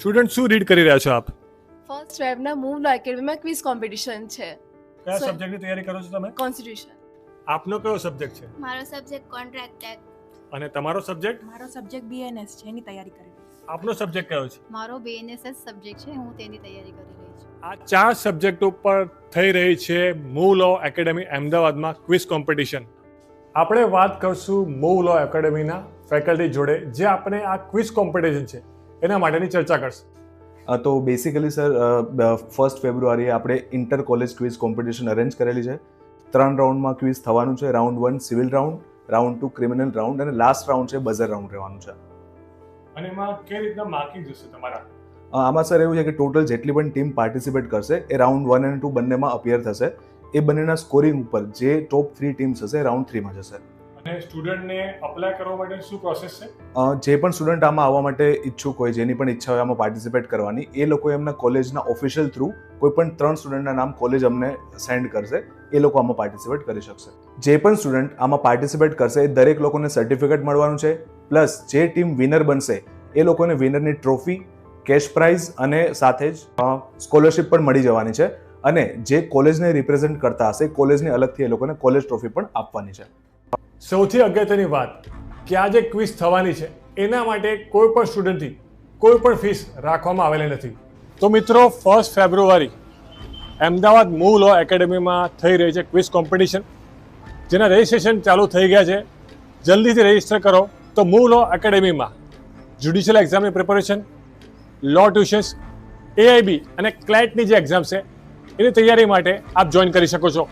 Student શું read કરી રહ્યા છો આપ? ફર્સ્ટ વેબના મૂવ લો એકેડમીમાં ક્વિઝ કોમ્પિટિશન છે. કયા સબ્જેક્ટની તૈયારી કરો છો તમે? કોન્સ્ટિટ્યુશન. આપનો કયો સબ્જેક્ટ છે? મારો સબ્જેક્ટ કોન્ટ્રાક્ટ ટેક. અને તમારો સબ્જેક્ટ? મારો સબ્જેક્ટ બીએનએસ છે, એની તૈયારી કરી રહી છું. આપનો સબ્જેક્ટ કયો છે? મારો બીએનએસએસ સબ્જેક્ટ છે, હું તેની તૈયારી કરી રહી છું. આ 4 સબ્જેક્ટ ઉપર થઈ રહી છે મૂવ લો એકેડમી અમદાવાદમાં ક્વિઝ કોમ્પિટિશન. આપણે વાત કરશું મૂવ લો એકેડમીના ફેકલ્ટી જોડે, જે આપણે આ ક્વિઝ કોમ્પિટિશન છે એના માટેની ચર્ચા કરશે. તો બેસિકલી સર 1 ફેબ્રુઆરીએ આપણે inter college quiz competition arrange કરેલી છે. 3 રાઉન્ડમાં ક્વિઝ થવાનું છે. Round 1 civil round, round 2 criminal round અને લાસ્ટ રાઉન્ડ છે બઝર રાઉન્ડ રહેવાનું છે. અને એમાં કઈ રીતના માર્કિંગ જશે તમારા? આમાં સર એવું છે કે ટોટલ જેટલી પણ ટીમ પાર્ટિસિપેટ કરશે એ રાઉન્ડ 1 અને 2 બંનેમાં અપિયર થશે. એ બંનેના સ્કોરિંગ ઉપર જે ટોપ 3 ટીમ્સ હશે રાઉન્ડ 3માં જશે. અને સ્ટુડન્ટને અપ્લાય કરવા માટે શું પ્રોસેસ છે? જે પણ સ્ટુડન્ટ આમાં આવવા માટે ઈચ્છુક હોય, જેની પણ ઈચ્છા હોય આમાં પાર્ટિસિપેટ કરવાની, એ લોકો એમના કોલેજના ઓફિશિયલ થ્રુ કોઈ પણ 3 સ્ટુડન્ટના નામ કોલેજ અમને સેન્ડ કરશે, એ લોકો આમાં પાર્ટિસિપેટ કરી શકશે. જે પણ સ્ટુડન્ટ આમાં પાર્ટિસિપેટ કરશે એ દરેક લોકોને સર્ટિફિકેટ મળવાનું છે. પ્લસ જે ટીમ વિનર બનશે એ લોકોને વિનરની ટ્રોફી, કેશ પ્રાઇઝ અને સાથે જ સ્કોલરશિપ પણ મળી જવાની છે. અને જે કોલેજને રિપ્રેઝેન્ટ કરતા હશે કોલેજની અલગથી એ લોકોને કોલેજ ટ્રોફી પણ આપવાની છે. સૌથી અગત્યની વાત કે આ જે ક્વિઝ થવાની છે એના માટે કોઈ પણ સ્ટુડન્ટથી કોઈ પણ ફીસ રાખવામાં આવેલી નથી. તો મિત્રો 1 ફેબ્રુઆરી અમદાવાદ મૂવ લો એકેડમીમાં થઈ રહી છે ક્વિઝ કોમ્પિટિશન, જેના રજિસ્ટ્રેશન ચાલુ થઈ ગયા છે. જલ્દીથી રજિસ્ટર કરો. તો મૂવ લો એકેડમીમાં જ્યુડિશિયલ એક્ઝામની પ્રિપરેશન, લો ટ્યુશન્સ, એઆઈબી અને ક્લેટની જે એક્ઝામ છે એની તૈયારી માટે આપ જોઈન કરી શકો છો.